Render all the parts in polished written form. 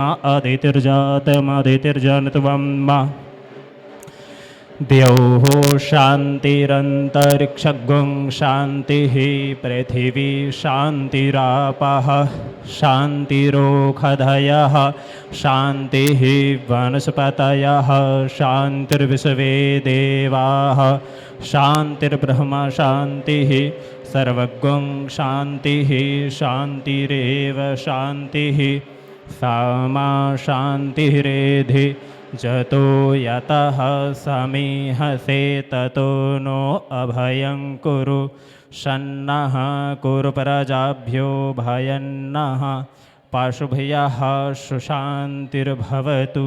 अदितिर्जातमदितिर्जनित्वं द्यौः शान्तिरन्तरिक्षगुं शान्तिः पृथिवी शान्तिरापः शान्तिरोषधयः शान्तिः वनस्पतयः शान्तिर्विश्वे देवाः शान्तिर्ब्रह्म शान्तिः सर्वगुं शान्तिः शान्तिरेव शान्तिः सामा शान्तिरेधि जतो यतः समीहसे ततो नो अभयं कुरु शन्नः कुरु प्रजाभ्यो भयन्नः पाशुभ्यः सुशान्तिर्भवतु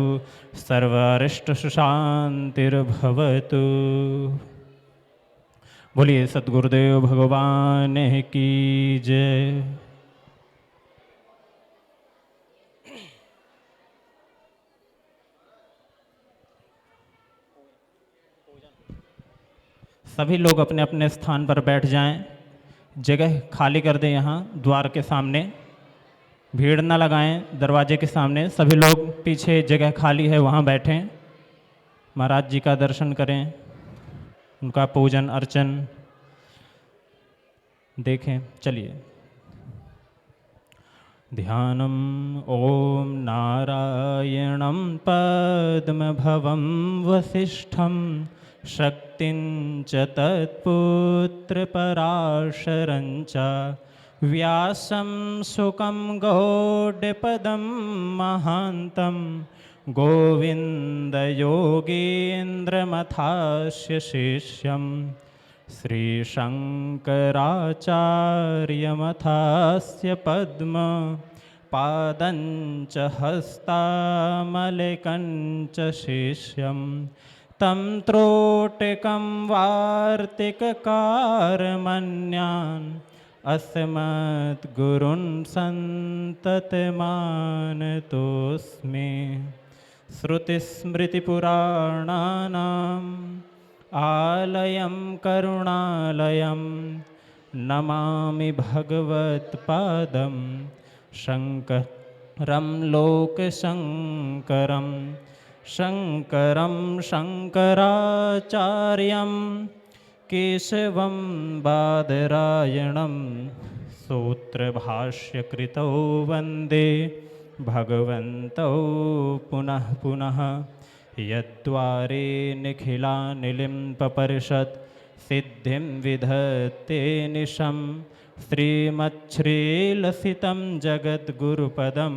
सर्वारिष्टसुशान्तिर्भवतु। बोलिए सद्गुरुदेव भगवान की जय। सभी लोग अपने अपने स्थान पर बैठ जाएं, जगह खाली कर दें। यहाँ द्वार के सामने भीड़ न लगाएं, दरवाजे के सामने सभी लोग पीछे जगह खाली है वहाँ बैठें, महाराज जी का दर्शन करें, उनका पूजन अर्चन देखें। चलिए ध्यानम ओम नारायणं पद्मभवं वसिष्ठं शक्तिं च तत्पुत्रपराशरं च व्यासं सुकं गौडपदं महान्तं गोविन्दयोगीन्द्रमथास्य शिष्यं श्रीशङ्कराचार्यमथास्य पद्म पादञ्च हस्तामलकं च शिष्यं तं त्रोटकं वार्तिककारमन्यान् अस्मद्गुरून् सन्ततमानतोऽस्मि। श्रुतिस्मृतिपुराणानाम् आलयं करुणालयं नमामि भगवत्पादं शङ्करं लोकशङ्करं शङ्करं शङ्कराचार्यं केशवं बादरायणं सूत्रभाष्यकृतौ वन्दे भगवन्तौ पुनः पुनः। यद्वारे निखिलानिलिम्पपरिषत् सिद्धिं विधत्ते निशं श्रीमच्छ्रीलसितं जगद्गुरुपदं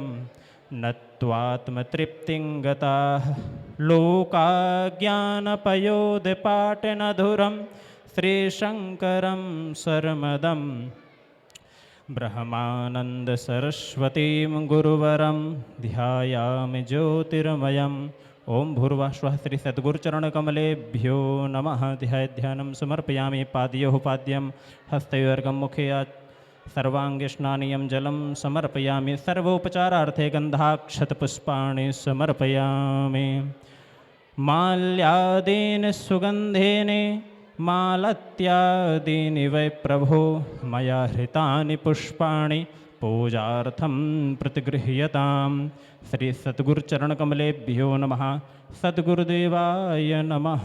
नत्वात्मतृप्तिं गताः लोकाज्ञानपयोदपाटनधुरं श्रीशङ्करं शर्मदं ब्रह्मानन्दसरस्वतीं गुरुवरं ध्यायामि ज्योतिर्मयम्। ओम भूर्भुवः स्वः श्री सद्गुरुचरणकमलेभ्यो नमः। ध्यानं समर्पयामि। पादयोः पाद्यं हस्तयोर्गं मुखे सर्वाङ्गस्नानीयं जलं समर्पयामि। सर्वोपचारार्थे गन्धाक्षतपुष्पाणि समर्पयामि। माल्यादीनि सुगन्धेनि मालत्यादीनि वै प्रभो मया हृतानि पुष्पाणि पूजार्थं प्रतिगृह्यतां। श्री सद्गुरुचरणकमलेभ्यो नमः। सद्गुरुदेवाय नमः।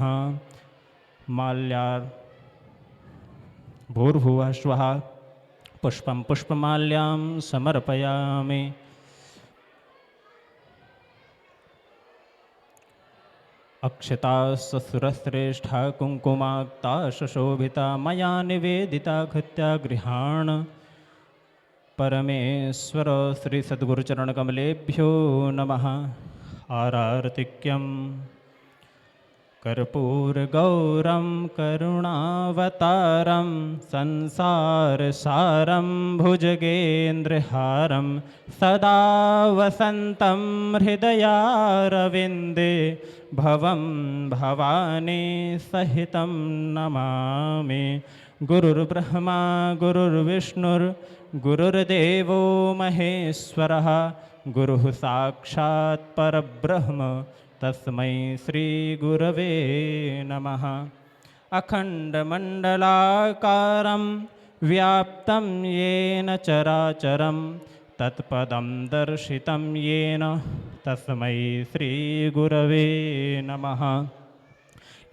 माल्यार् भूर्भुवः स्वः पुष्पं पुष्पमाल्यां समर्पयामि। अक्षतासुरश्रेष्ठा कुङ्कुमाक्ता सुशोभिता मया निवेदिता घृत्या गृहाण। परमेश्वर श्री सद्गुरुचरणकमलेभ्यो नमः। आरार्तिक्यं कर्पूरगौरं करुणावतारं संसारसारं भुजगेन्द्रहारं सदा वसन्तं हृदयारविन्दे भवं भवानी सहितं नमामि। गुरुर्ब्रह्मा गुरुर्विष्णुर्गुरुर्देवो महेश्वरः गुरुः साक्षात् परब्रह्म तस्मै श्रीगुरवे नमः। अखण्डमण्डलाकारं व्याप्तं येन चराचरं तत्पदं दर्शितं येन तस्मै श्रीगुरवे नमः।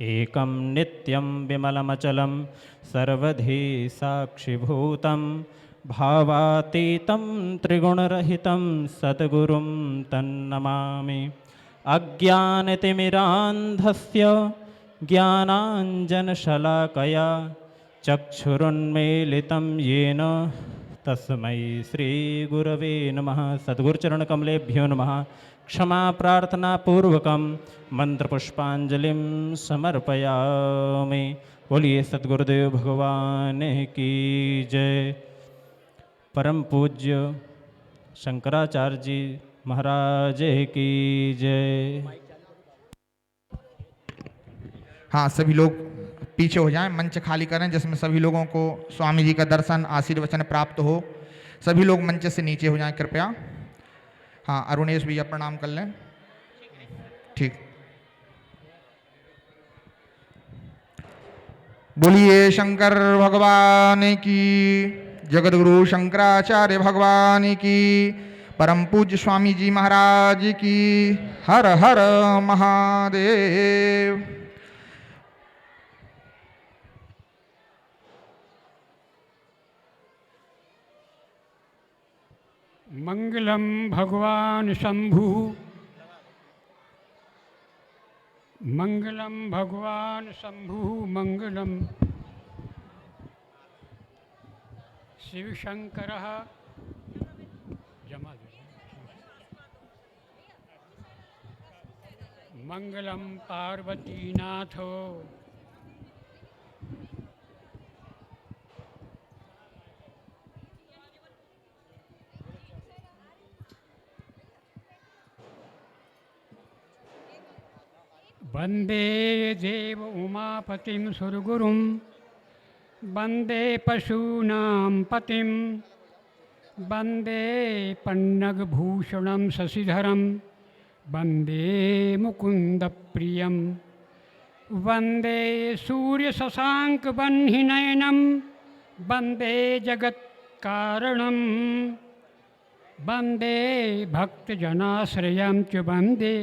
एकं नित्यं विमलमचलं सर्वधी साक्षिभूतं भावातीतं त्रिगुणरहितं सद्गुरुं तन्नमामि। अज्ञानतिमिरान्धस्य ज्ञानाञ्जनशलाकया चक्षुरुन्मीलितं येन तस्मै श्रीगुरवे नमः। सद्गुरुचरणकमलेभ्यो नमः। क्षमा प्रार्थना पूर्वकं मंत्रपुष्पांजलिं समर्पयामि। बोलिए सद्गुरुदेव भगवान की जय। परम पूज्य शंकराचार्य जी महाराज की जय। हाँ, सभी लोग पीछे हो जाएं, मंच खाली करें जिसमें सभी लोगों को स्वामी जी का दर्शन आशीर्वचन प्राप्त हो। सभी लोग मंच से नीचे हो जाएं कृपया। हाँ, अरुणेश भैया प्रणाम कर लें। ठीक। बोलिए शंकर भगवान की, जगतगुरु शंकराचार्य भगवान की, परम पूज्य स्वामी जी महाराज की। हर हर महादेव। मंगलम भगवान शंभु, मंगलम भगवान शंभु, मंगलम शिव शंकर मंगलम पार्वतीनाथो। वंदे देव उमापतिं सुरगुरुं, वंदे पशूनां पतिं, वंदे पन्नगभूषणं शशिधरं, वंदे मुकुन्दप्रियं, वंदे सूर्यशशाङ्कवह्निनयनं, वंदे जगत्कारणं, वंदे भक्तजनाश्रयं च, वंदे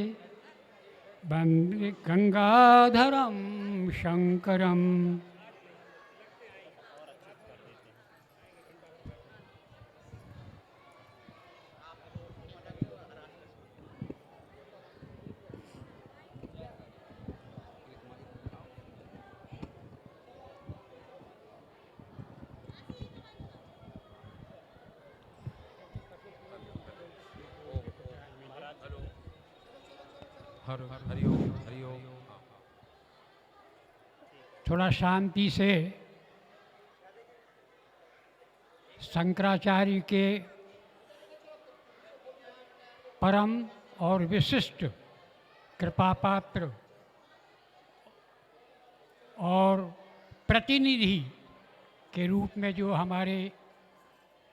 वंदे गंगाधरं शंकरं। थोड़ा शांति से शंकराचार्य के परम और विशिष्ट कृपा पात्र और प्रतिनिधि के रूप में जो हमारे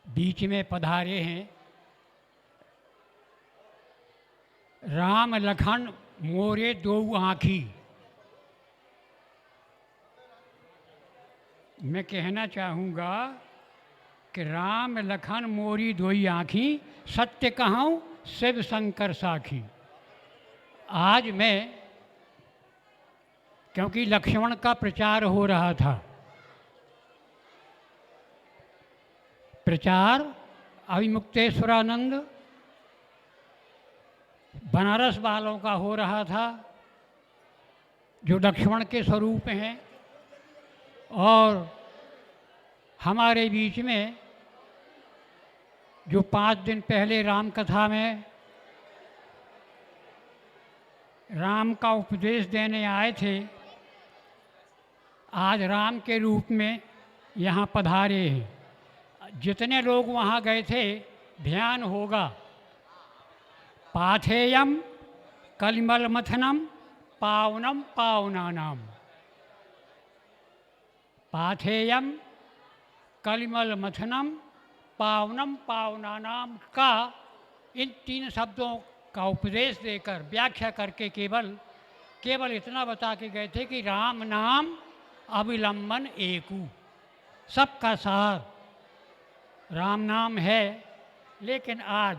बीच में पधारे हैं, राम लखन मोरे दो आँखी। मैं कहना चाहूँगा कि राम लखन मोरी दोई आँखी, सत्य कहूँ शिव शंकर साखी। आज मैं, क्योंकि लक्ष्मण का प्रचार हो रहा था, प्रचार अभिमुक्तेश्वरानंद बनारस वालों का हो रहा था, जो लक्ष्मण के स्वरूप हैं, और हमारे बीच में जो 5 दिन पहले राम कथा में राम का उपदेश देने आए थे, आज राम के रूप में यहाँ पधारे हैं। जितने लोग वहाँ गए थे, ध्यान होगा, पाथेयम कलिमल मथनम पावनम पावनानाम। पाथेयम कलिमल मथनम पावनम पावनानाम का इन 3 शब्दों का उपदेश देकर व्याख्या करके केवल इतना बता के गए थे कि राम नाम अविलंबन एकू, सबका सार राम नाम है। लेकिन आज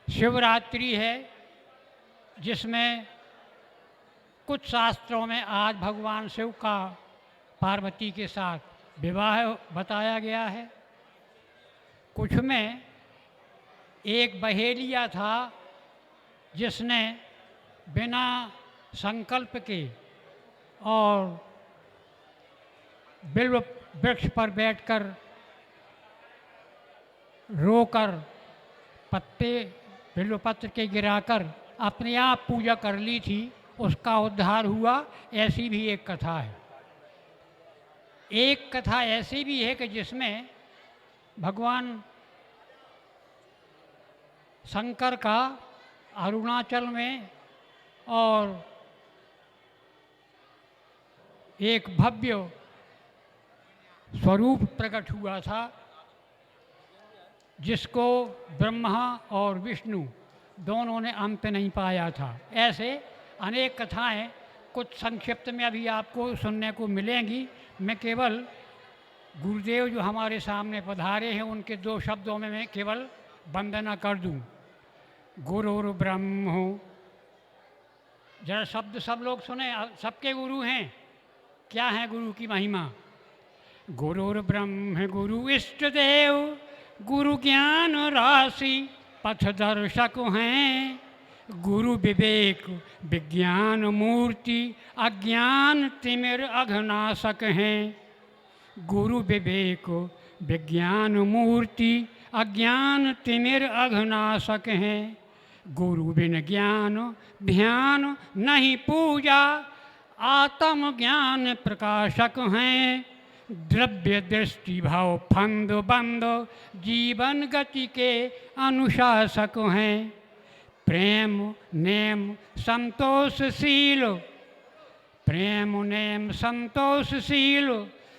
शिवरात्रि है, जिसमें कुछ शास्त्रों में आज भगवान शिव का पार्वती के साथ विवाह बताया गया है। कुछ में एक बहेलिया था जिसने बिना संकल्प के और बिल्व वृक्ष पर बैठकर रोकर पत्ते बिल्वपत्र के गिराकर अपने आप पूजा कर ली थी, उसका उद्धार हुआ। ऐसी भी एक कथा है। एक कथा ऐसी भी है कि जिसमें भगवान शंकर का अरुणाचल में और एक भव्य स्वरूप प्रकट हुआ था, जिसको ब्रह्मा और विष्णु दोनों ने अंत नहीं पाया था। ऐसे अनेक कथाएं कुछ संक्षिप्त में अभी आपको सुनने को मिलेंगी। मैं केवल गुरुदेव जो हमारे सामने पधारे हैं उनके दो शब्दों में मैं केवल वंदना कर दूं। गुरुर् ब्रह्मो, जरा शब्द सब लोग सुने, सबके गुरु हैं। क्या है गुरु की महिमा? गुरुर् ब्रह्म गुरु इष्ट देव, गुरु ज्ञान राशि पथदर्शक हैं। गुरु विवेक विज्ञान मूर्ति, अज्ञान तिमिर अघनाशक हैं। गुरु विवेक विज्ञान मूर्ति, अज्ञान तिमिर अघनाशक हैं। गुरु बिन ज्ञान ध्यान नहीं पूजा, आत्म ज्ञान प्रकाशक हैं। द्रव्य दृष्टि भाव फंद बंद, जीवन गति के अनुशासक हैं। प्रेम नेम संतोषशील, प्रेम नेम संतोषशील,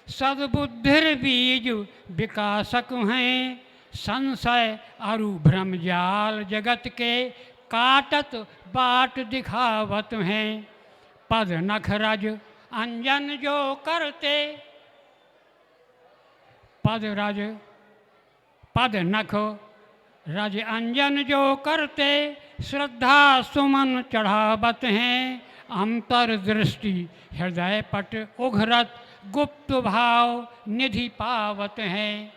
सद्बुद्धिर बीज विकासक हैं। संशय अरु भ्रम जाल जगत के, काटत बाट दिखावत हैं। पद नख रज अंजन जो करते, पद नख रज अंजन जो करते, श्रद्धा सुमन चढ़ावत हैं। अंतर्दृष्टि हृदय पट उघरत, गुप्त भाव निधि पावत हैं।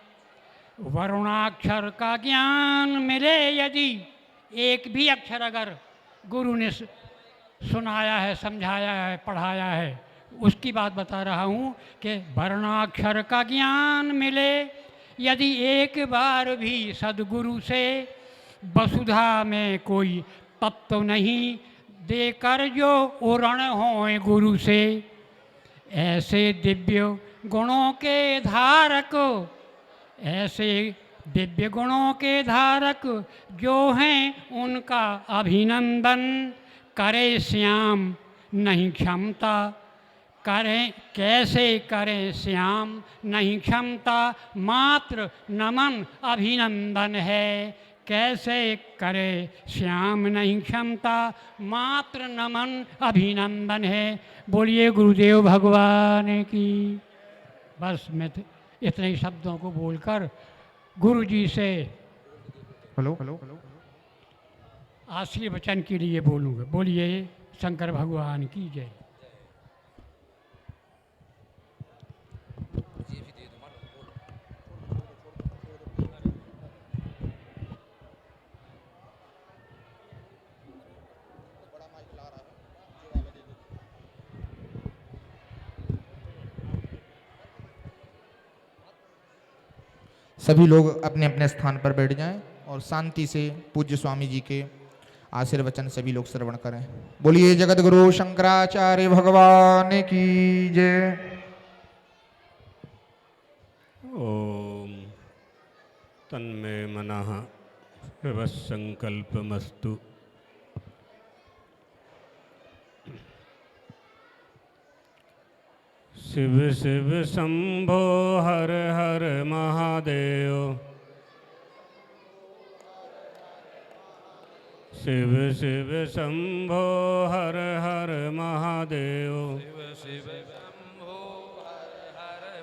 वरुणाक्षर का ज्ञान मिले यदि, एक भी अक्षर अगर गुरु ने सुनाया है, समझाया है, पढ़ाया है, उसकी बात बता रहा हूँ कि वर्णाक्षर का ज्ञान मिले यदि एक बार भी सद्गुरु से, वसुधा में कोई तत्व नहीं देकर जो उरण होए गुरु से। ऐसे दिव्य गुणों के धारक, ऐसे दिव्य गुणों के धारक जो हैं उनका अभिनंदन। करे श्याम नहीं क्षमता, करें कैसे करें श्याम नहीं क्षमता, मात्र नमन अभिनंदन है। कैसे करे श्याम नहीं क्षमता, मात्र नमन अभिनंदन है। बोलिए गुरुदेव भगवान की। बस मैं इतने ही शब्दों को बोलकर गुरु जी से हेलो आशीर्वचन के लिए बोलूँगा। बोलिए शंकर भगवान की जय। सभी लोग अपने अपने स्थान पर बैठ जाएं और शांति से पूज्य स्वामी जी के आशीर्वचन सभी लोग श्रवण करें। बोलिए जगत गुरु शंकराचार्य भगवान की जय। ओम तन्मे मनः शिवसंकल्पमस्तु। शिव शिव शंभो हर हर महादेव। शिव शिव शंभो हर हर महादेव। शिव शिव शंभो हर हर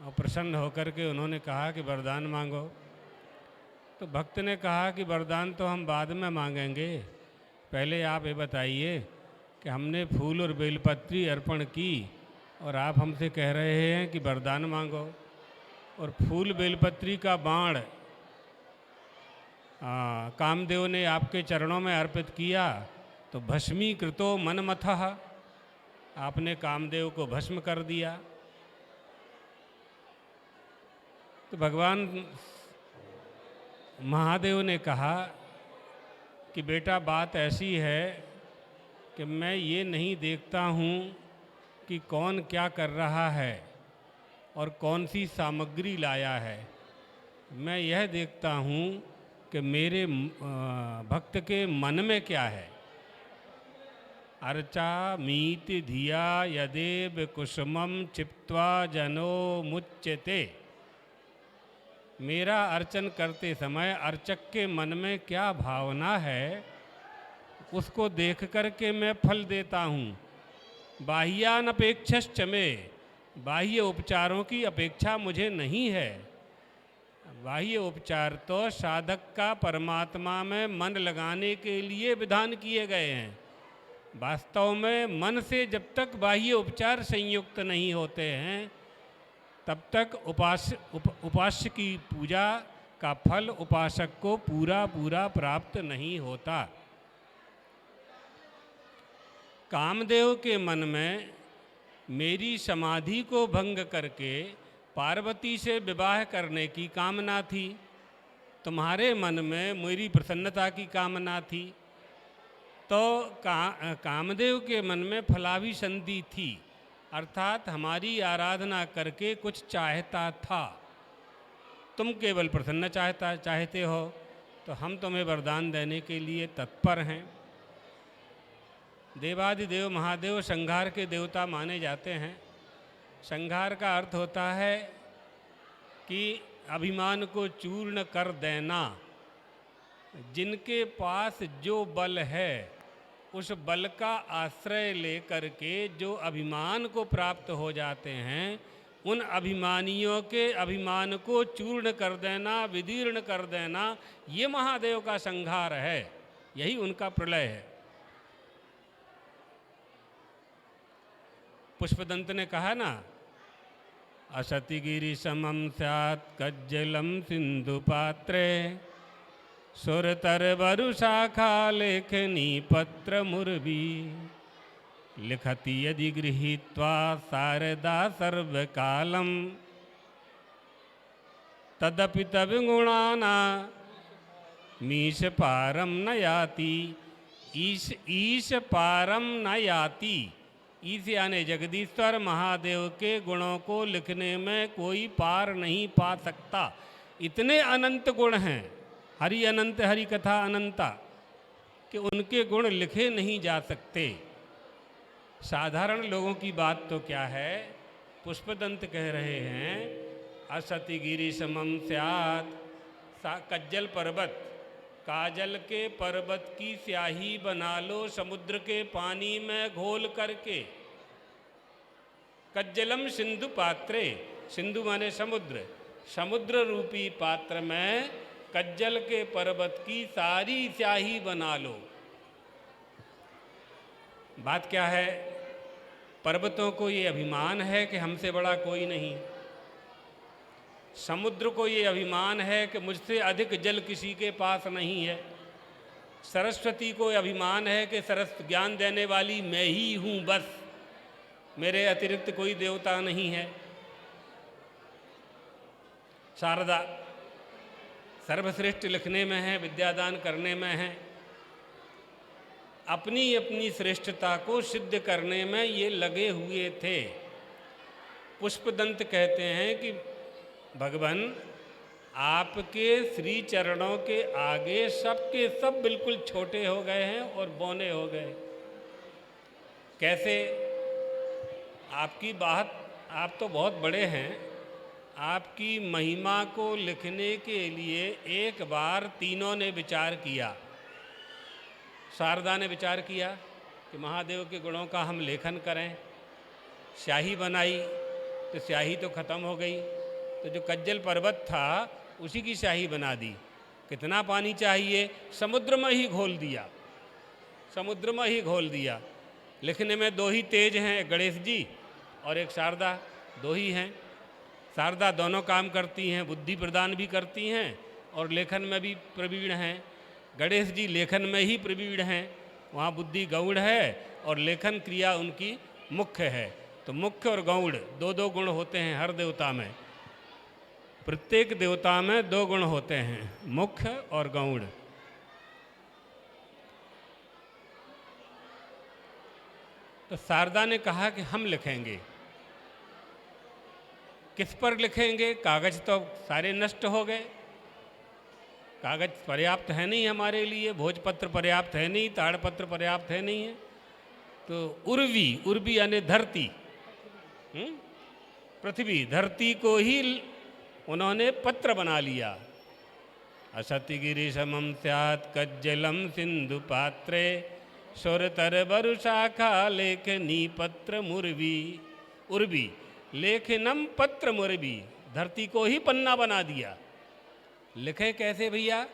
और प्रसन्न होकर के उन्होंने कहा कि वरदान मांगो। तो भक्त ने कहा कि वरदान तो हम बाद में मांगेंगे, पहले आप ये बताइए कि हमने फूल और बेलपत्री अर्पण की और आप हमसे कह रहे हैं कि वरदान मांगो। और फूल बेलपत्री का बाण कामदेव ने आपके चरणों में अर्पित किया तो भस्मीकृतो मनमथः, आपने कामदेव को भस्म कर दिया। तो भगवान महादेव ने कहा कि बेटा बात ऐसी है कि मैं ये नहीं देखता हूँ कि कौन क्या कर रहा है और कौन सी सामग्री लाया है, मैं यह देखता हूँ कि मेरे भक्त के मन में क्या है। अर्चा मीति धिया यदेव कुसुमम चिप्त्वा जनो मुच्यते, मेरा अर्चन करते समय अर्चक के मन में क्या भावना है उसको देख कर के मैं फल देता हूँ। बाह्यानपेक्षश्च में, बाह्य उपचारों की अपेक्षा मुझे नहीं है। बाह्य उपचार तो साधक का परमात्मा में मन लगाने के लिए विधान किए गए हैं। वास्तव में मन से जब तक बाह्य उपचार संयुक्त नहीं होते हैं तब तक उपास्य की पूजा का फल उपासक को पूरा पूरा प्राप्त नहीं होता। कामदेव के मन में मेरी समाधि को भंग करके पार्वती से विवाह करने की कामना थी, तुम्हारे मन में मेरी प्रसन्नता की कामना थी, तो कामदेव के मन में फलाभिसंधि थी, अर्थात हमारी आराधना करके कुछ चाहता था। तुम केवल प्रसन्न चाहते हो तो हम तुम्हें वरदान देने के लिए तत्पर हैं। देवादिदेव महादेव संहार के देवता माने जाते हैं। संहार का अर्थ होता है कि अभिमान को चूर्ण कर देना। जिनके पास जो बल है उस बल का आश्रय लेकर के जो अभिमान को प्राप्त हो जाते हैं, उन अभिमानियों के अभिमान को चूर्ण कर देना, विदीर्ण कर देना, ये महादेव का संहार है, यही उनका प्रलय है। पुष्पदंत ने कहा ना, असतिगिरि समम स्यात् कज्जलम सिंधु पात्रे, सुरतर वरु शाखा लेखनी पत्र मुर्वी, लिखति यदि गृहीत्वा शारदा सर्वकालम, तदपि तब गुणाना मीश पारम न याति। ईश पारम न याति, ईश यानी जगदीश्वर महादेव के गुणों को लिखने में कोई पार नहीं पा सकता। इतने अनंत गुण हैं, हरि अनंत हरि कथा अनंता, कि उनके गुण लिखे नहीं जा सकते। साधारण लोगों की बात तो क्या है, पुष्पदंत कह रहे हैं असति गिरि समम स्यात्, कज्जल पर्वत, काजल के पर्वत की स्याही बना लो समुद्र के पानी में घोल करके। कज्जलम सिंधु पात्रे, सिंधु माने समुद्र, समुद्र रूपी पात्र में कज्जल के पर्वत की सारी स्याही बना लो। बात क्या है, पर्वतों को ये अभिमान है कि हमसे बड़ा कोई नहीं, समुद्र को ये अभिमान है कि मुझसे अधिक जल किसी के पास नहीं है, सरस्वती को अभिमान है कि सरस ज्ञान देने वाली मैं ही हूँ, बस मेरे अतिरिक्त कोई देवता नहीं है। शारदा सर्वश्रेष्ठ लिखने में है, विद्यादान करने में है, अपनी अपनी श्रेष्ठता को सिद्ध करने में ये लगे हुए थे। पुष्पदंत कहते हैं कि भगवान आपके श्री चरणों के आगे सबके सब बिल्कुल छोटे हो गए हैं और बौने हो गए। कैसे? आपकी बात, आप तो बहुत बड़े हैं, आपकी महिमा को लिखने के लिए एक बार तीनों ने विचार किया। शारदा ने विचार किया कि महादेव के गुणों का हम लेखन करें, स्याही बनाई, तो स्याही तो खत्म हो गई। तो जो कज्जल पर्वत था उसी की स्याही बना दी। कितना पानी चाहिए, समुद्र में ही घोल दिया, समुद्र में ही घोल दिया। लिखने में दो ही तेज हैं, एक गणेश जी और एक शारदा, दो ही हैं। शारदा दोनों काम करती हैं, बुद्धि प्रदान भी करती हैं और लेखन में भी प्रवीण हैं। गणेश जी लेखन में ही प्रवीण हैं, वहाँ बुद्धि गौड़ है और लेखन क्रिया उनकी मुख्य है। तो मुख्य और गौड़ दो दो गुण होते हैं हर देवता में, प्रत्येक देवता में दो गुण होते हैं, मुख्य और गौड़। तो शारदा ने कहा कि हम लिखेंगे। किस पर लिखेंगे? कागज तो सारे नष्ट हो गए, कागज पर्याप्त है नहीं हमारे लिए, भोजपत्र पर्याप्त है नहीं, ताड़पत्र पर्याप्त है नहीं है। तो उर्वी, उर्वी यानी धरती, पृथ्वी, धरती को ही उन्होंने पत्र बना लिया। असति गिरि समम स्यात् कज्जलम सिंधु पात्रे सुरतर बरु शाखा लेखनी पत्र मुर्वी। उर्वी लेखनम पत्र मुर्वी, धरती को ही पन्ना बना दिया। लिखे कैसे भैया,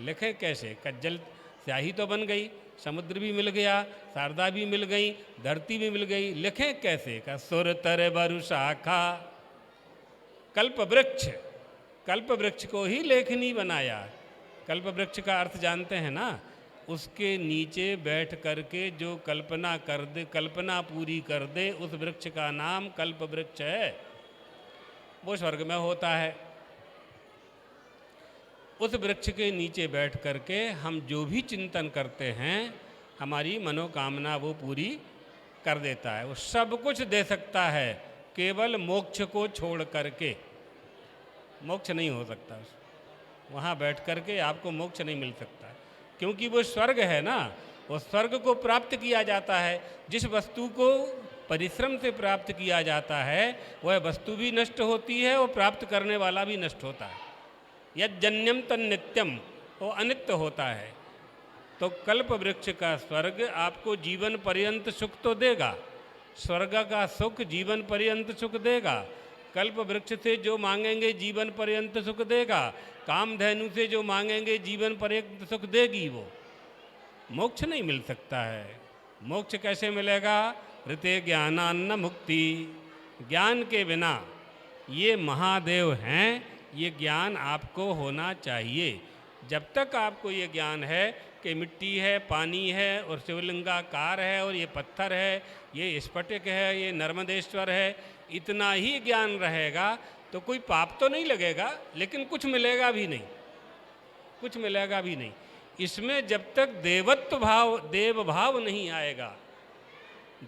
लिखे कैसे? कज्जल स्याही तो बन गई, समुद्र भी मिल गया, शारदा भी मिल गई, धरती भी मिल गई, लिखे कैसे? का सुर तर बरु शाखा, कल्प वृक्ष, कल्प वृक्ष को ही लेखनी बनाया। कल्प वृक्ष का अर्थ जानते हैं ना? उसके नीचे बैठ करके जो कल्पना कर दे, कल्पना पूरी कर दे, उस वृक्ष का नाम कल्प वृक्ष है। वो स्वर्ग में होता है। उस वृक्ष के नीचे बैठ करके हम जो भी चिंतन करते हैं, हमारी मनोकामना वो पूरी कर देता है। वो सब कुछ दे सकता है, केवल मोक्ष को छोड़ करके। मोक्ष नहीं हो सकता, वहाँ बैठ करके आपको मोक्ष नहीं मिल सकता, क्योंकि वो स्वर्ग है ना। वो स्वर्ग को प्राप्त किया जाता है। जिस वस्तु को परिश्रम से प्राप्त किया जाता है वह वस्तु भी नष्ट होती है और प्राप्त करने वाला भी नष्ट होता है। यज्जन्यम तन्नित्यम, वो अनित्य होता है। तो कल्प वृक्ष का स्वर्ग आपको जीवन पर्यंत सुख तो देगा, स्वर्ग का सुख जीवन पर्यंत सुख देगा। कल्प वृक्ष से जो मांगेंगे जीवन पर्यंत सुख देगा, कामधेनु से जो मांगेंगे जीवन पर्यंत सुख देगी। वो मोक्ष नहीं मिल सकता है। मोक्ष कैसे मिलेगा? ऋते ज्ञानान्न मुक्ति, ज्ञान के बिना, ये महादेव हैं, ये ज्ञान आपको होना चाहिए। जब तक आपको ये ज्ञान है कि मिट्टी है, पानी है और शिवलिंगाकार है और ये पत्थर है, ये स्फटिक है, ये नर्मदेश्वर है, इतना ही ज्ञान रहेगा तो कोई पाप तो नहीं लगेगा, लेकिन कुछ मिलेगा भी नहीं, कुछ मिलेगा भी नहीं। इसमें जब तक देवत्व भाव, देव भाव नहीं आएगा,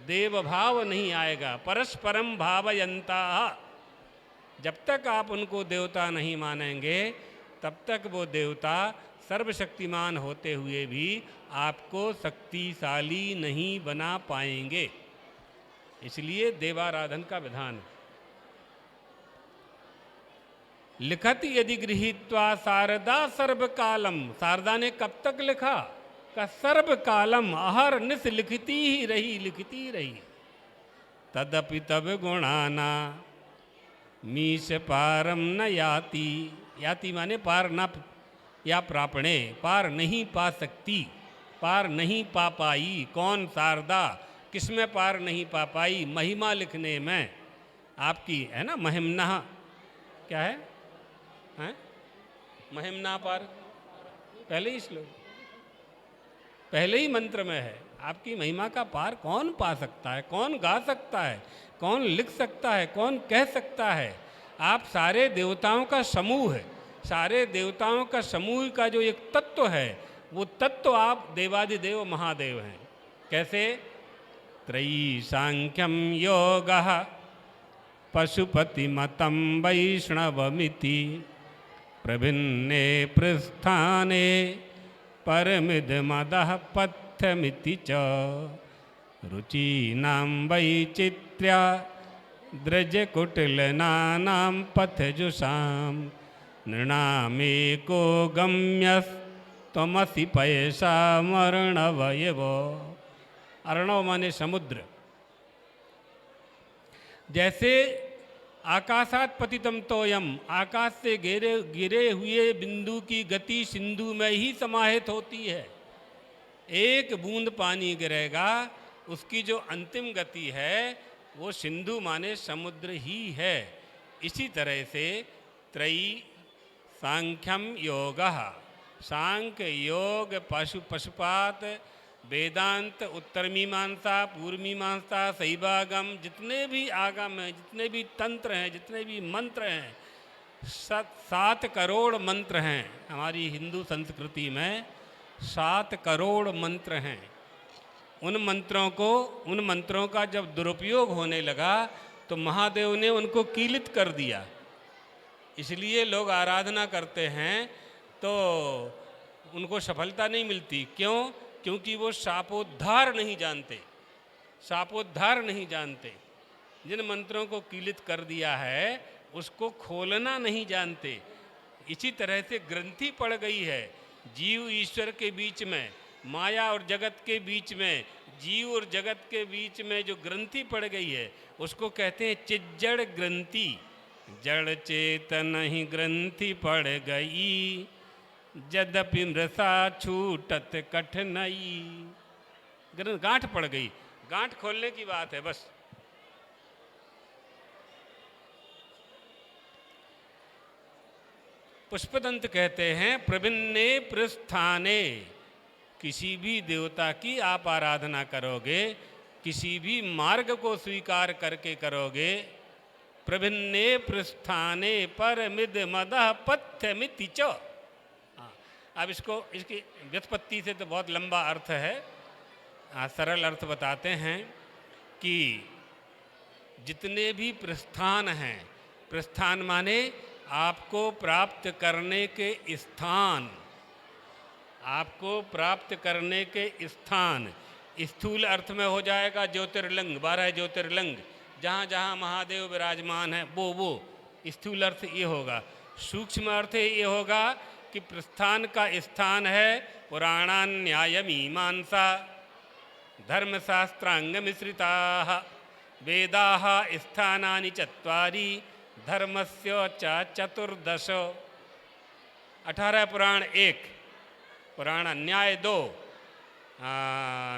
देव भाव नहीं आएगा, परस्परम भावयंता, जब तक आप उनको देवता नहीं मानेंगे तब तक वो देवता सर्वशक्तिमान होते हुए भी आपको शक्तिशाली नहीं बना पाएंगे। इसलिए देवाराधन का विधान। लिखत यदि गृहीत्वा शारदा सर्वकालम, शारदा ने कब तक लिखा? का सर्वकालम, अहर निस लिखती ही रही, लिखती रही। तदपि तब गुणाना मीश पारम न याति, याति माने पार न या प्रापणे, पार नहीं पा सकती, पार नहीं पा पाई। कौन? शारदा। किसमें पार नहीं पा पाई? महिमा लिखने में आपकी, है ना, महिमना, क्या है, हैं? महिमना पार, पहले ही श्लोक, पहले ही मंत्र में है। आपकी महिमा का पार कौन पा सकता है? कौन गा सकता है? कौन लिख सकता है? कौन कह सकता है? आप सारे देवताओं का समूह है, सारे देवताओं का समूह का जो एक तत्व है, वो तत्व आप देवादिदेव महादेव हैं। कैसे? त्रयी सांख्यम योगः पशुपति मतम वैष्णवमिति प्रभिन्ने प्रस्थाने परमिद मदः पथ्यमिति च रुचीनां वैचित्र्या द्रजकुटिलनानां पथजुषां नृणामेको गम्यस्त्वमसि पयसामर्णवयवो। अर्णव माने समुद्र। जैसे आकाशात पतितम तोयम, आकाश से गिरे गिरे हुए बिंदु की गति सिंधु में ही समाहित होती है। एक बूंद पानी गिरेगा, उसकी जो अंतिम गति है वो सिंधु माने समुद्र ही है। इसी तरह से त्रयी सांख्यम योगः, सांख्य योग पशुपात वेदांत उत्तर मीमांसा पूर्व मीमांसा शैवागम, जितने भी आगम हैं, जितने भी तंत्र हैं, जितने भी मंत्र हैं, 7 करोड़ मंत्र हैं। हमारी हिंदू संस्कृति में 7 करोड़ मंत्र हैं। उन मंत्रों का जब दुरुपयोग होने लगा तो महादेव ने उनको कीलित कर दिया। इसलिए लोग आराधना करते हैं तो उनको सफलता नहीं मिलती। क्यों? क्योंकि वो शापोद्धार नहीं जानते, शापोद्धार नहीं जानते। जिन मंत्रों को कीलित कर दिया है उसको खोलना नहीं जानते। इसी तरह से ग्रंथि पड़ गई है जीव ईश्वर के बीच में, माया और जगत के बीच में, जीव और जगत के बीच में जो ग्रंथि पड़ गई है उसको कहते हैं चिज्जड़ ग्रंथि। जड़ चेतन ही ग्रंथि पड़ गई, यद्यपि मृषा छूटत कठिनाई। गांठ पड़ गई, गांठ खोलने की बात है बस। पुष्पदंत कहते हैं प्रभिन्ने प्रस्थाने, किसी भी देवता की आप आराधना करोगे, किसी भी मार्ग को स्वीकार करके करोगे, प्रभिन्ने प्रस्थाने परमिद मदः पथ्यमिति च। अब इसकी व्युत्पत्ति से तो बहुत लंबा अर्थ है, सरल अर्थ बताते हैं कि जितने भी प्रस्थान हैं, प्रस्थान माने आपको प्राप्त करने के स्थान, आपको प्राप्त करने के स्थान। स्थूल अर्थ में हो जाएगा ज्योतिर्लिंग, 12 ज्योतिर्लिंग, जहाँ जहाँ महादेव विराजमान है वो स्थूल अर्थ ये होगा। सूक्ष्म अर्थ ये होगा कि प्रस्थान का स्थान है पुराणान न्याय मीमांसा धर्मशास्त्रांग मिश्रिताः वेदाः स्थानानि चत्वारि धर्मस्य च चतुर्दश। 18 पुराण 1, पुराण न्याय 2,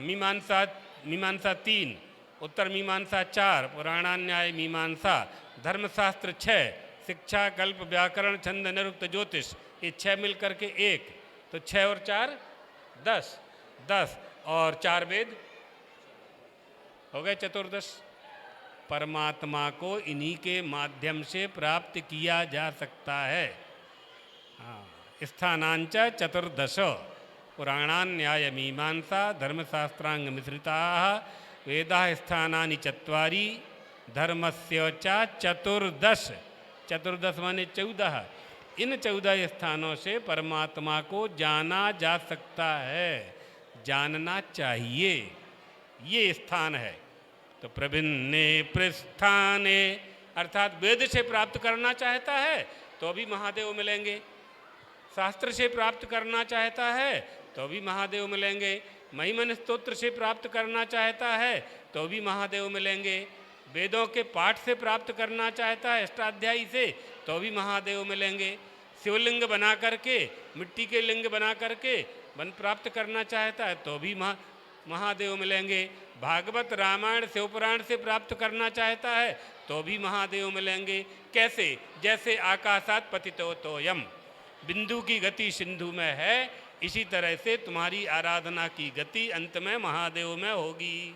मीमांसा 3, उत्तर मीमांसा 4, पुराणान्याय मीमांसा, धर्मशास्त्र 6, शिक्षा कल्प व्याकरण छंद निरुक्त ज्योतिष, ये 6 मिलकर के 1, तो 6 और 4 10, 10 और 4 वेद हो गए चतुर्दश। परमात्मा को इन्हीं के माध्यम से प्राप्त किया जा सकता है। स्थानांच चतुर्दश पुराणान्याय मीमांसा धर्मशास्त्रांग मिश्रिताः वेदाः स्थानानि चत्वारि धर्मस्य च चतुर्दश। चतुर्दश माने 14। इन 14 स्थानों से परमात्मा को जाना जा सकता है, जानना चाहिए। ये स्थान है। तो प्रभिन्ने प्रस्थाने अर्थात वेद से प्राप्त करना चाहता है तो भी महादेव मिलेंगे, शास्त्र से प्राप्त करना चाहता है तो भी महादेव मिलेंगे, महिमन स्तोत्र से प्राप्त करना चाहता है तो भी महादेव मिलेंगे, वेदों के पाठ से प्राप्त करना चाहता है अष्टाध्यायी से तो भी महादेव मिलेंगे, शिवलिंग बना करके, मिट्टी के लिंग बना करके प्राप्त करना चाहता है तो भी महादेव मिलेंगे, भागवत रामायण शिवपुराण से प्राप्त करना चाहता है तो भी महादेव मिलेंगे। कैसे? जैसे आकाशात पतितो तोयम, बिंदु की गति सिंधु में है, इसी तरह से तुम्हारी आराधना की गति अंत में महादेव में होगी।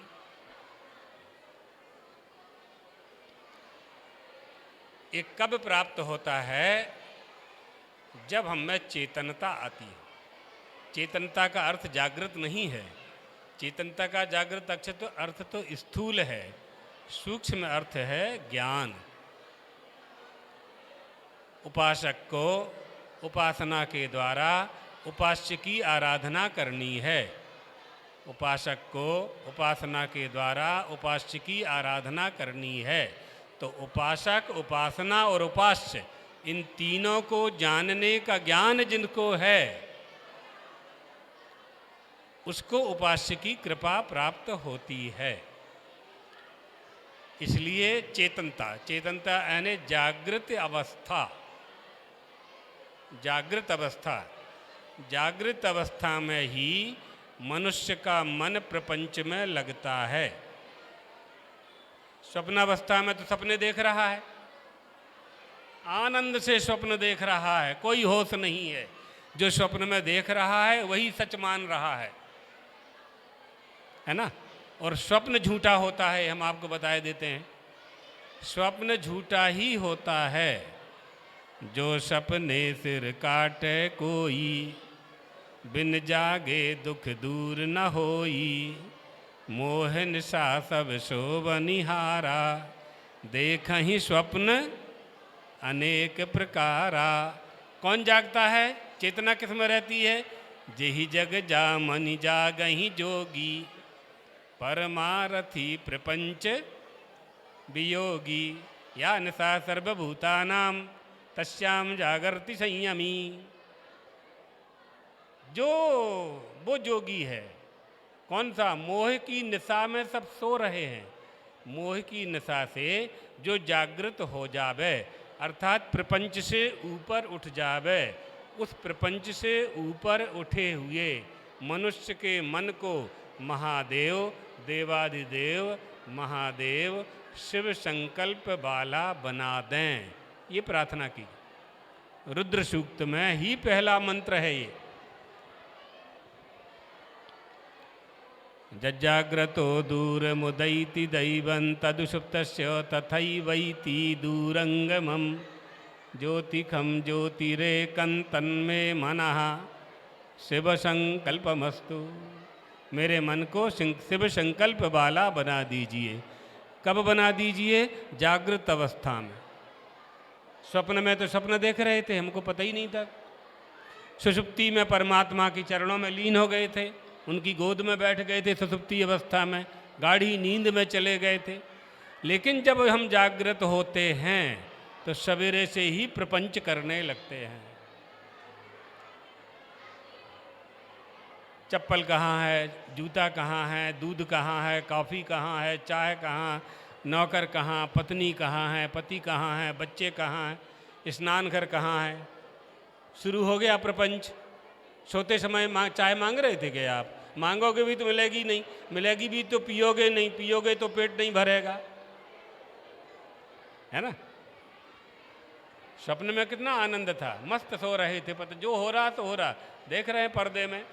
ये कब प्राप्त होता है? जब हम में चेतनता आती है। चेतनता का अर्थ जागृत नहीं है, चेतनता का जागृत अर्थ तो स्थूल है, सूक्ष्म अर्थ है ज्ञान। उपासक को उपासना के द्वारा उपास्य की आराधना करनी है। उपासक को उपासना के द्वारा उपास्य की आराधना करनी है। तो उपासक, उपासना और उपास्य, इन तीनों को जानने का ज्ञान जिनको है उसको उपास्य की कृपा प्राप्त होती है। इसलिए चेतनता, चेतनता यानी जागृत अवस्था, जागृत अवस्था, जागृत अवस्था में ही मनुष्य का मन प्रपंच में लगता है। स्वप्नावस्था में तो सपने देख रहा है, आनंद से स्वप्न देख रहा है, कोई होश नहीं है। जो स्वप्न में देख रहा है वही सच मान रहा है ना। और स्वप्न झूठा होता है, हम आपको बताए देते हैं। स्वप्न झूठा ही होता है। जो सपने सिर काटे कोई, बिन जागे दुख दूर न होई। मोह निशा सब शोभनिहारा, देखहि स्वप्न अनेक प्रकारा। कौन जागता है? चेतना किस में रहती है? जेहि जग जामनि जागहि जोगी, परमारथी प्रपंच वियोगी। या निशा सर्वभूतानां, तस्याम जागर्ति संयमी। जो वो जोगी है, कौन सा? मोह की निशा में सब सो रहे हैं। मोह की निशा से जो जागृत हो जावे, अर्थात प्रपंच से ऊपर उठ जावे, उस प्रपंच से ऊपर उठे हुए मनुष्य के मन को महादेव, देवादिदेव महादेव शिव संकल्प वाला बना दें, ये प्रार्थना की। रुद्र सूक्त में ही पहला मंत्र है ये। जज्जाग्रतो दूर मुदैति दैवं तदुषुप्तस्य तथैवैति दूरंगमं। ज्योतिखं ज्योतिरेकं तन्मे मनः शिव संकल्पमस्तु। मेरे मन को शिव संकल्प वाला बना दीजिए। कब बना दीजिए? जागृत अवस्था में। स्वप्न में तो स्वप्न देख रहे थे, हमको पता ही नहीं था। सुषुप्ति में परमात्मा के चरणों में लीन हो गए थे, उनकी गोद में बैठ गए थे सुषुप्ति अवस्था में, गाढ़ी नींद में चले गए थे। लेकिन जब हम जागृत होते हैं तो सवेरे से ही प्रपंच करने लगते हैं। चप्पल कहाँ है, जूता कहाँ है, दूध कहाँ है, कॉफ़ी कहाँ है, चाय कहाँ, नौकर कहाँ, पत्नी कहाँ है, पति कहाँ है, बच्चे कहाँ हैं, स्नान घर कहाँ है। शुरू हो गया प्रपंच। सोते समय चाय मांग रहे थे क्या आप? मांगोगे भी तो मिलेगी नहीं, मिलेगी भी तो पियोगे नहीं, पियोगे तो पेट नहीं भरेगा, है ना। स्वप्न में कितना आनंद था, मस्त सो रहे थे, पता जो हो रहा तो हो रहा, देख रहे हैं पर्दे में।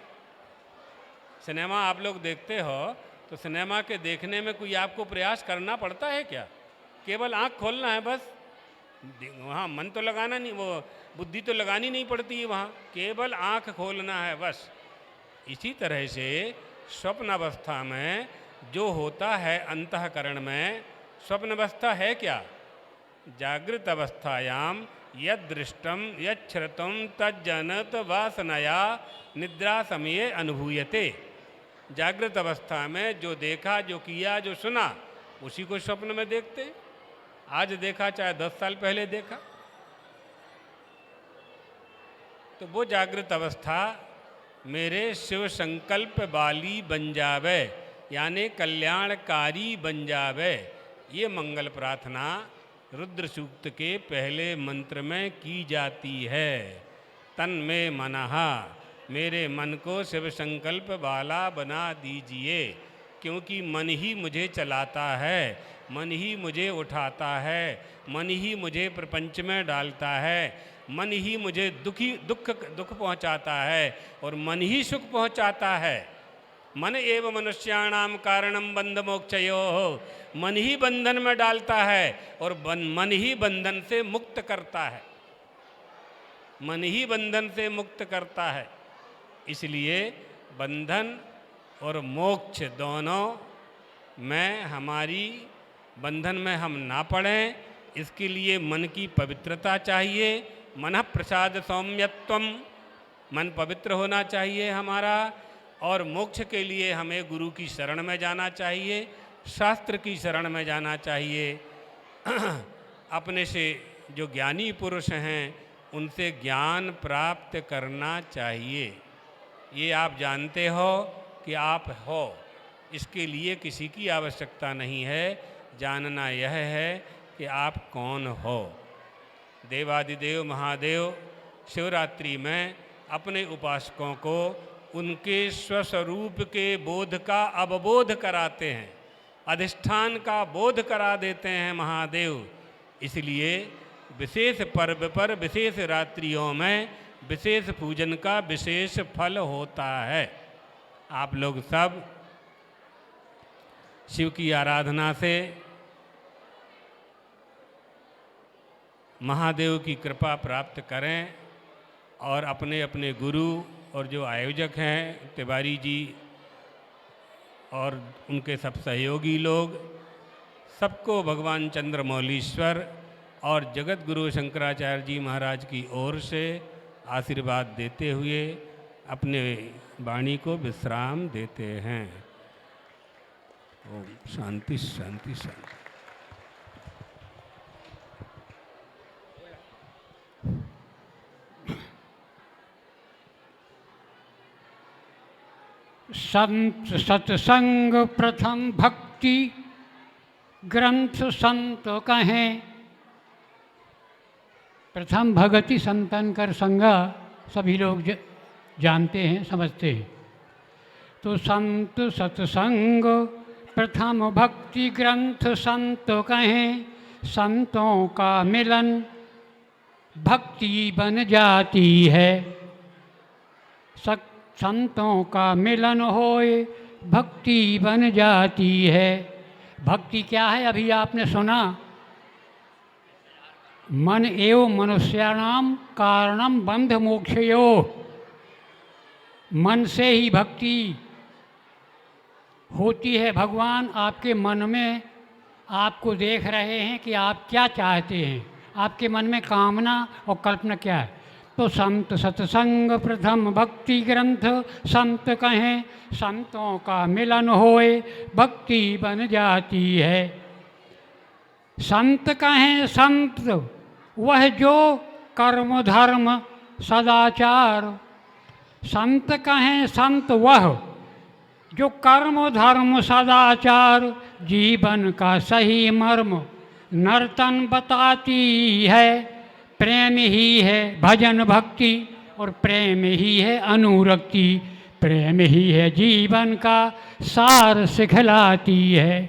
सिनेमा आप लोग देखते हो तो सिनेमा के देखने में कोई आपको प्रयास करना पड़ता है क्या? केवल आंख खोलना है बस, वहाँ मन तो लगाना नहीं, वो बुद्धि तो लगानी नहीं पड़ती है, वहाँ केवल आंख खोलना है बस। इसी तरह से स्वप्न अवस्था में जो होता है अंतःकरण में, स्वप्न अवस्था है क्या? जागृत अवस्थायाम यद दृष्टम यद श्रुतम तज्जनत वासनया निद्रा समये अनुभूयते। जागृत अवस्था में जो देखा, जो किया, जो सुना, उसी को स्वप्न में देखते। आज देखा चाहे 10 साल पहले देखा, तो वो जागृत अवस्था मेरे शिव संकल्प वाली बन जावे, यानी कल्याणकारी बन जावे। ये मंगल प्रार्थना रुद्र सूक्त के पहले मंत्र में की जाती है। तन में मनहा, मेरे मन को शिव संकल्प वाला बना दीजिए, क्योंकि मन ही मुझे चलाता है, मन ही मुझे उठाता है, मन ही मुझे प्रपंच में डालता है, मन ही मुझे दुख पहुंचाता है और मन ही सुख पहुंचाता है। मन एव मनुष्याणाम कारणम बंध मोक्षयोः। मन ही बंधन में डालता है और मन ही बंधन से मुक्त करता है, मन ही बंधन से मुक्त करता है। इसलिए बंधन और मोक्ष दोनों में हमारी, बंधन में हम ना पड़ें, इसके लिए मन की पवित्रता चाहिए। मन प्रसाद सौम्यत्वम, मन पवित्र होना चाहिए हमारा। और मोक्ष के लिए हमें गुरु की शरण में जाना चाहिए, शास्त्र की शरण में जाना चाहिए। अपने से जो ज्ञानी पुरुष हैं उनसे ज्ञान प्राप्त करना चाहिए। ये आप जानते हो कि आप हो, इसके लिए किसी की आवश्यकता नहीं है। जानना यह है कि आप कौन हो। देवादिदेव महादेव शिवरात्रि में अपने उपासकों को उनके स्वस्वरूप के बोध का अवबोध कराते हैं, अधिष्ठान का बोध करा देते हैं महादेव। इसलिए विशेष पर्व पर, विशेष रात्रियों में विशेष पूजन का विशेष फल होता है। आप लोग सब शिव की आराधना से महादेव की कृपा प्राप्त करें और अपने अपने गुरु और जो आयोजक हैं तिवारी जी और उनके सब सहयोगी लोग, सबको भगवान चंद्रमौलीश्वर और जगत गुरु शंकराचार्य जी महाराज की ओर से आशीर्वाद देते हुए अपने वाणी को विश्राम देते हैं। ओम शांति शांति शांति। संत सत्संग प्रथम भक्ति ग्रंथ संत कहें। प्रथम भगति संतन कर संगा सभी लोग जानते हैं, समझते हैं। तो संत सत्संग प्रथम भक्ति ग्रंथ संत कहें। संतों का मिलन भक्ति बन जाती है। संतों का मिलन होए भक्ति बन जाती है। भक्ति क्या है? अभी आपने सुना, मन एवं मनुष्याणाम कारणम बंध मोक्षयो। मन से ही भक्ति होती है। भगवान आपके मन में आपको देख रहे हैं कि आप क्या चाहते हैं, आपके मन में कामना और कल्पना क्या है। तो संत सत्संग प्रथम भक्ति ग्रंथ संत कहें। संतों का मिलन होए भक्ति बन जाती है। संत कहें संत वह जो कर्म धर्म सदाचार। संत कहें संत वह जो कर्म धर्म सदाचार जीवन का सही मर्म नर्तन बताती है। प्रेम ही है भजन भक्ति और प्रेम ही है अनुरक्ति। प्रेम ही है जीवन का सार सिखलाती है।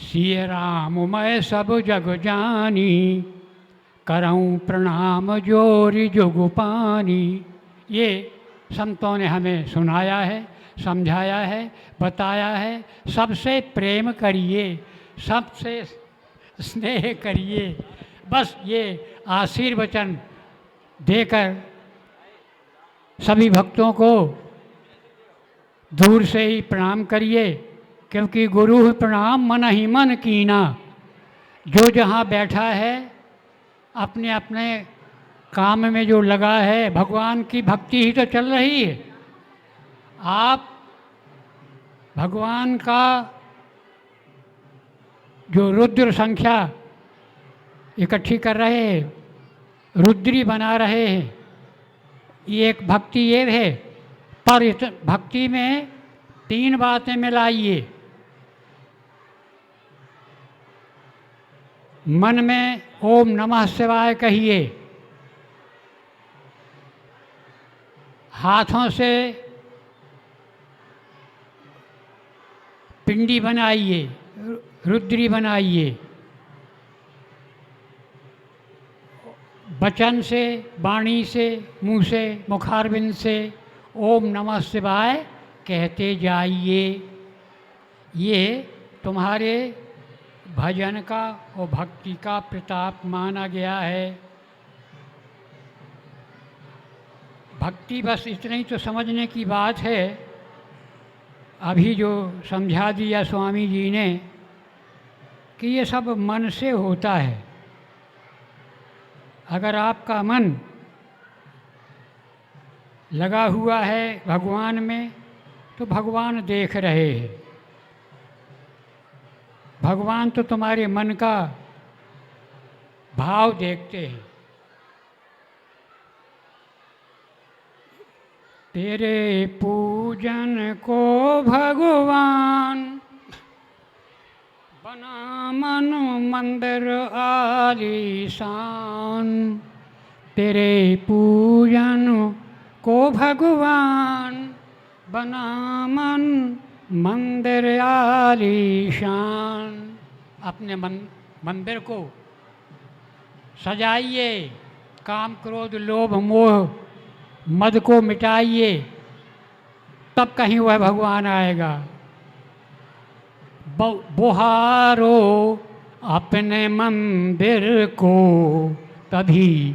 सिय राम मैं सब जग जानी करऊं प्रणाम जोरी जुग पानी। ये संतों ने हमें सुनाया है, समझाया है, बताया है। सबसे प्रेम करिए, सबसे स्नेह करिए। बस ये आशीर्वचन देकर सभी भक्तों को दूर से ही प्रणाम करिए, क्योंकि गुरु प्रणाम मन ही मन कीना। जो जहाँ बैठा है अपने अपने काम में जो लगा है, भगवान की भक्ति ही तो चल रही है। आप भगवान का जो रुद्र संख्या इकट्ठी कर रहे हैं, रुद्री बना रहे हैं, ये एक भक्ति ये है। पर इस भक्ति में 3 बातें मिलाइए। मन में ओम नमः शिवाय कहिए, हाथों से पिंडी बनाइए, रुद्री बनाइए, वचन से, वाणी से, मुंह से, मुखारविंद से ओम नमः शिवाय कहते जाइए। ये तुम्हारे भजन का और भक्ति का प्रताप माना गया है। भक्ति बस इतनी तो समझने की बात है। अभी जो समझा दिया स्वामी जी ने कि ये सब मन से होता है। अगर आपका मन लगा हुआ है भगवान में तो भगवान देख रहे हैं। भगवान तो तुम्हारे मन का भाव देखते हैं। तेरे पूजन को भगवान मन मंदिर आलीशान, तेरे पूजन को भगवान बना मन मंदिर आलीशान। अपने मंदिर को सजाइए, काम क्रोध लोभ मोह मद को मिटाइए, तब कहीं वह भगवान आएगा। बुहारो अपने मंदिर को, तभी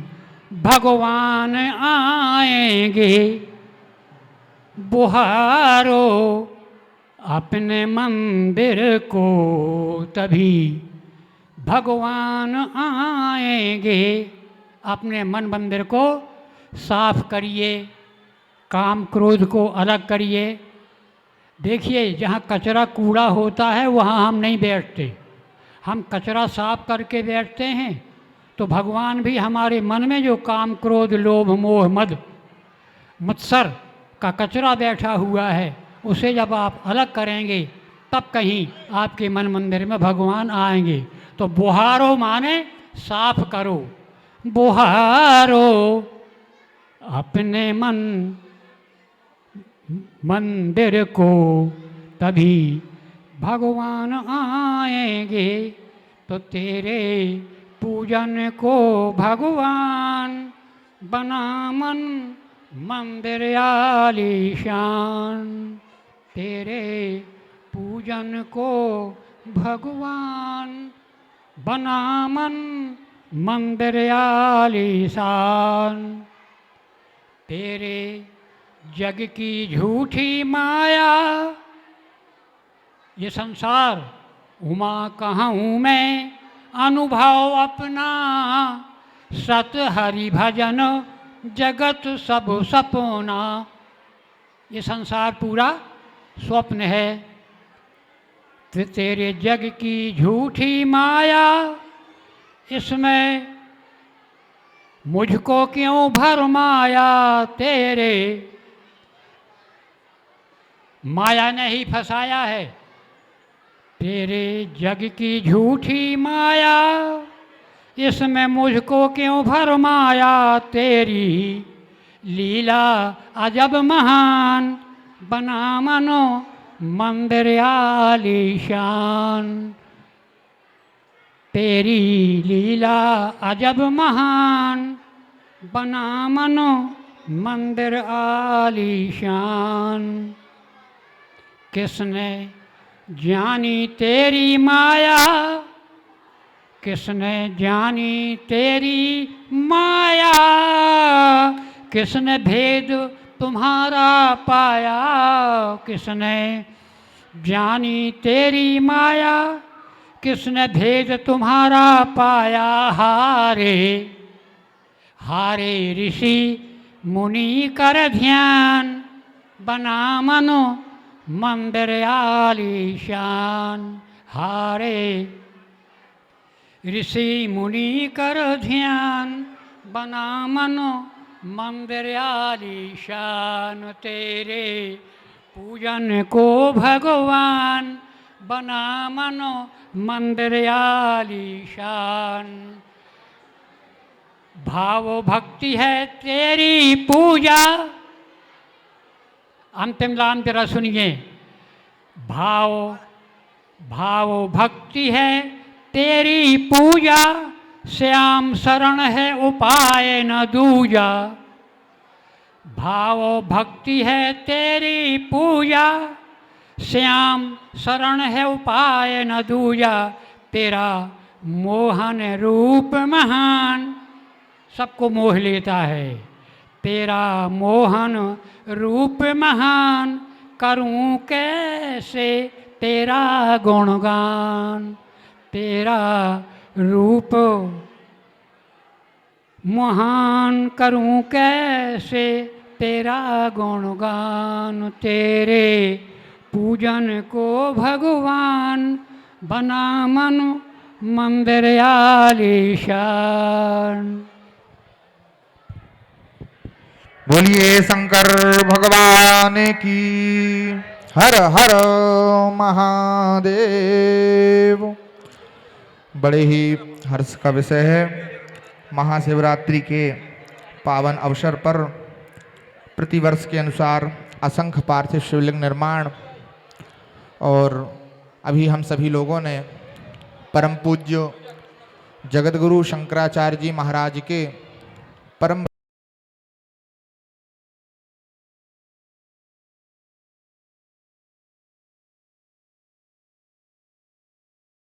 भगवान आएंगे। बुहारो अपने मंदिर को, तभी भगवान आएंगे। अपने मन मंदिर को साफ करिए, काम क्रोध को अलग करिए। देखिए, जहाँ कचरा कूड़ा होता है वहाँ हम नहीं बैठते, हम कचरा साफ करके बैठते हैं। तो भगवान भी हमारे मन में जो काम क्रोध लोभ मोह मद मत्सर का कचरा बैठा हुआ है, उसे जब आप अलग करेंगे तब कहीं आपके मन मंदिर में भगवान आएंगे। तो बुहारो माने साफ करो, बुहारो अपने मन मंदिर को, तभी भगवान आएंगे। तो तेरे पूजन को भगवान बना मन मंदिर आलीशान, तेरे पूजन को भगवान बना मन मंदिर आलीशान। तेरे जग की झूठी माया, ये संसार उमा कहूँ मैं अनुभव अपना। सत हरि भजन जगत सब सपना, ये संसार पूरा स्वप्न है। तेरे जग की झूठी माया, इसमें मुझको क्यों भरमाया। तेरे माया ने ही फंसाया है। तेरे जग की झूठी माया, इसमें मुझको क्यों भरमाया। तेरी लीला अजब महान, बना मनो मंदिर आलीशान। तेरी लीला अजब महान, बना मनो मंदिर आलीशान। किसने जानी तेरी माया, किसने जानी तेरी माया। किसने भेद तुम्हारा पाया, किसने जानी तेरी माया। किसने भेद तुम्हारा पाया। हारे हारे ऋषि मुनि कर ध्यान, बना मनो मंदिर आलीशान। हारे ऋषि मुनि कर ध्यान, बना मनो मंदिर आलीशान। तेरे पूजन को भगवान, बना मनो मंदिर आलीशान। भाव भक्ति है तेरी पूजा। अंतिम लाइन जरा सुनिए। भाव भक्ति है तेरी पूजा, श्याम शरण है उपाय न दूजा। भाव भक्ति है तेरी पूजा, श्याम शरण है उपाय न दूजा। तेरा मोहन रूप महान, सबको मोह लेता है। तेरा मोहन रूप महान, करूं कैसे तेरा गुणगान। तेरा रूप महान, करूं कैसे तेरा गुणगान। तेरे पूजन को भगवान, बना मन मंदिर आलीशान। बोलिए शंकर भगवान की। हर हर महादेव। बड़े ही हर्ष का विषय है। महाशिवरात्रि के पावन अवसर पर प्रतिवर्ष के अनुसार असंख्य पार्थिव शिवलिंग निर्माण, और अभी हम सभी लोगों ने परम पूज्य जगतगुरु शंकराचार्य जी महाराज के परम